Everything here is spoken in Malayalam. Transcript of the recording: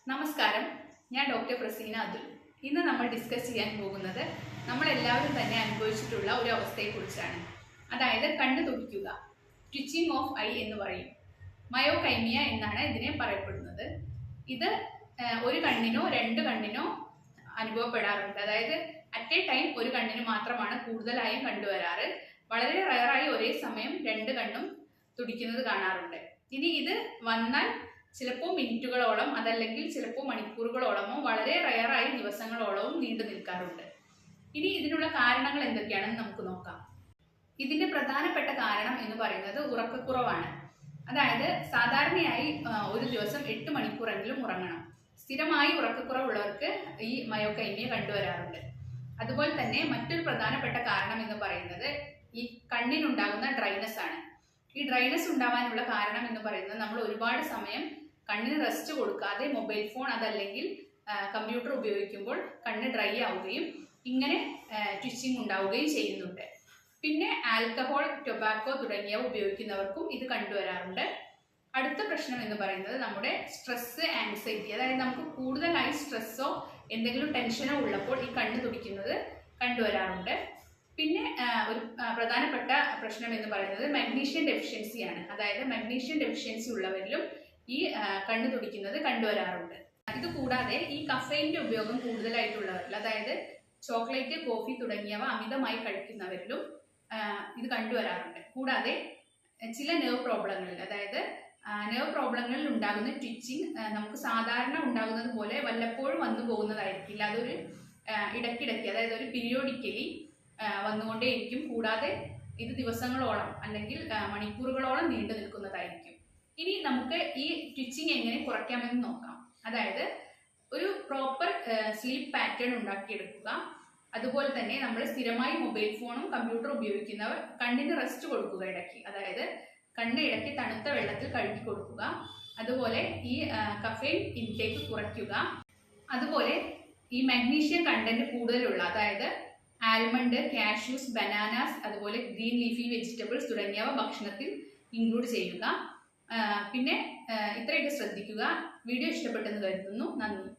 നമസ്കാരം, ഞാൻ ഡോക്ടർ പ്രസീന അതുൽ. ഇന്ന് നമ്മൾ ഡിസ്കസ് ചെയ്യാൻ പോകുന്നത് നമ്മളെല്ലാവരും തന്നെ അനുഭവിച്ചിട്ടുള്ള ഒരു അവസ്ഥയെക്കുറിച്ചാണ്. അതായത് കണ്ണ് തുടിക്കുക, ട്വിച്ചിങ് ഓഫ് ഐ എന്ന് പറയും. മയോകൈമിയ എന്നാണ് ഇതിനെ പറയപ്പെടുന്നത്. ഇത് ഒരു കണ്ണിനോ രണ്ട് കണ്ണിനോ അനുഭവപ്പെടാറുണ്ട്. അതായത് അറ്റ് എ ടൈം ഒരു കണ്ണിന് മാത്രമാണ് കൂടുതലായും കണ്ടുവരാറ്. വളരെ റയറായി ഒരേ സമയം രണ്ട് കണ്ണും തുടിക്കുന്നത് കാണാറുണ്ട്. ഇനി ഇത് വന്നാൽ ചിലപ്പോൾ മിനിറ്റുകളോളം, അതല്ലെങ്കിൽ ചിലപ്പോൾ മണിക്കൂറുകളോളമോ, വളരെ റയറായി ദിവസങ്ങളോളവും നീണ്ടു നിൽക്കാറുണ്ട്. ഇനി ഇതിനുള്ള കാരണങ്ങൾ എന്തൊക്കെയാണെന്ന് നമുക്ക് നോക്കാം. ഇതിന്റെ പ്രധാനപ്പെട്ട കാരണം എന്ന് പറയുന്നത് ഉറക്കക്കുറവാണ്. അതായത് സാധാരണയായി ഒരു ദിവസം 8 മണിക്കൂറെങ്കിലും ഉറങ്ങണം. സ്ഥിരമായി ഉറക്കക്കുറവുള്ളവർക്ക് ഈ മയോകൈമിയ കണ്ടുവരാറുണ്ട്. അതുപോലെ തന്നെ മറ്റൊരു പ്രധാനപ്പെട്ട കാരണം എന്ന് പറയുന്നത് ഈ കണ്ണിനുണ്ടാകുന്ന ഡ്രൈനെസ് ആണ്. ഈ ഡ്രൈനെസ് ഉണ്ടാവാനുള്ള കാരണം എന്ന് പറയുന്നത് നമ്മൾ ഒരുപാട് സമയം കണ്ണിന് റെസ്റ്റ് കൊടുക്കാതെ മൊബൈൽ ഫോൺ അതല്ലെങ്കിൽ കമ്പ്യൂട്ടർ ഉപയോഗിക്കുമ്പോൾ കണ്ണ് ഡ്രൈ ആവുകയും ഇങ്ങനെ ട്വിച്ചിങ് ഉണ്ടാവുകയും ചെയ്യുന്നുണ്ട്. പിന്നെ ആൽക്കഹോൾ, ടൊബാക്കോ തുടങ്ങിയവ ഉപയോഗിക്കുന്നവർക്കും ഇത് കണ്ടുവരാറുണ്ട്. അടുത്ത പ്രശ്നം എന്ന് പറയുന്നത് നമ്മുടെ സ്ട്രെസ്, ആൻസൈറ്റി, അതായത് നമുക്ക് കൂടുതലായി സ്ട്രെസ്സോ എന്തെങ്കിലും ടെൻഷനോ ഉള്ളപ്പോൾ ഈ കണ്ണ് തുടിക്കുന്നത് കണ്ടുവരാറുണ്ട്. പിന്നെ ഒരു പ്രധാനപ്പെട്ട പ്രശ്നം എന്ന് പറയുന്നത് മഗ്നീഷ്യം ഡെഫിഷ്യൻസിയാണ്. അതായത് മഗ്നീഷ്യം ഡെഫിഷ്യൻസി ഉള്ളവരിലും ഈ കണ്ണ് തുടിക്കുന്നത് കണ്ടുവരാറുണ്ട്. ഇത് കൂടാതെ ഈ കഫൈൻ്റെ ഉപയോഗം കൂടുതലായിട്ടുള്ളവരിൽ, അതായത് ചോക്ലേറ്റ്, കോഫി തുടങ്ങിയവ അമിതമായി കഴിക്കുന്നവരിലും ഇത് കണ്ടുവരാറുണ്ട്. കൂടാതെ ചില നെർവ് പ്രോബ്ലങ്ങളിൽ, അതായത് നെർവ് പ്രോബ്ലങ്ങളിൽ ഉണ്ടാകുന്ന ട്വിച്ചിങ് നമുക്ക് സാധാരണ ഉണ്ടാകുന്നത് പോലെ വല്ലപ്പോഴും വന്നു പോകുന്നതായിരിക്കില്ല. അതൊരു ഇടയ്ക്കിടയ്ക്ക്, അതായത് ഒരു പീരിയോഡിക്കലി വന്നുകൊണ്ടേയിരിക്കും. കൂടാതെ ഇത് ദിവസങ്ങളോളം അല്ലെങ്കിൽ മണിക്കൂറുകളോളം നീണ്ടു നിൽക്കുന്നതായിരിക്കും. ഇനി നമുക്ക് ഈ ട്വിച്ചിങ് എങ്ങനെ കുറയ്ക്കാമെന്ന് നോക്കാം. അതായത് ഒരു പ്രോപ്പർ സ്ലീപ്പ് പാറ്റേൺ ഉണ്ടാക്കിയെടുക്കുക. അതുപോലെ തന്നെ നമ്മൾ സ്ഥിരമായി മൊബൈൽ ഫോണും കമ്പ്യൂട്ടറും ഉപയോഗിക്കുന്നവർ കണ്ണിന് റെസ്റ്റ് കൊടുക്കുക ഇടയ്ക്ക്. അതായത് കണ്ണ് ഇടയ്ക്ക് തണുത്ത വെള്ളത്തിൽ കഴുകി കൊടുക്കുക. അതുപോലെ ഈ കഫൈൻ ഇൻടേക്ക് കുറയ്ക്കുക. അതുപോലെ ഈ മഗ്നീഷ്യം കണ്ടന്റ് കൂടുതലുള്ള, അതായത് ആൽമണ്ട്, കാഷ്യൂസ്, ബനാനാസ്, അതുപോലെ ഗ്രീൻ ലീഫി വെജിറ്റബിൾസ് തുടങ്ങിയവ ഭക്ഷണത്തിൽ ഇൻക്ലൂഡ് ചെയ്യുക. പിന്നെ ഇത്രയൊക്കെ ശ്രദ്ധിക്കുക. വീഡിയോ ഇഷ്ടപ്പെട്ടെന്ന് കരുതുന്നു. നന്ദി.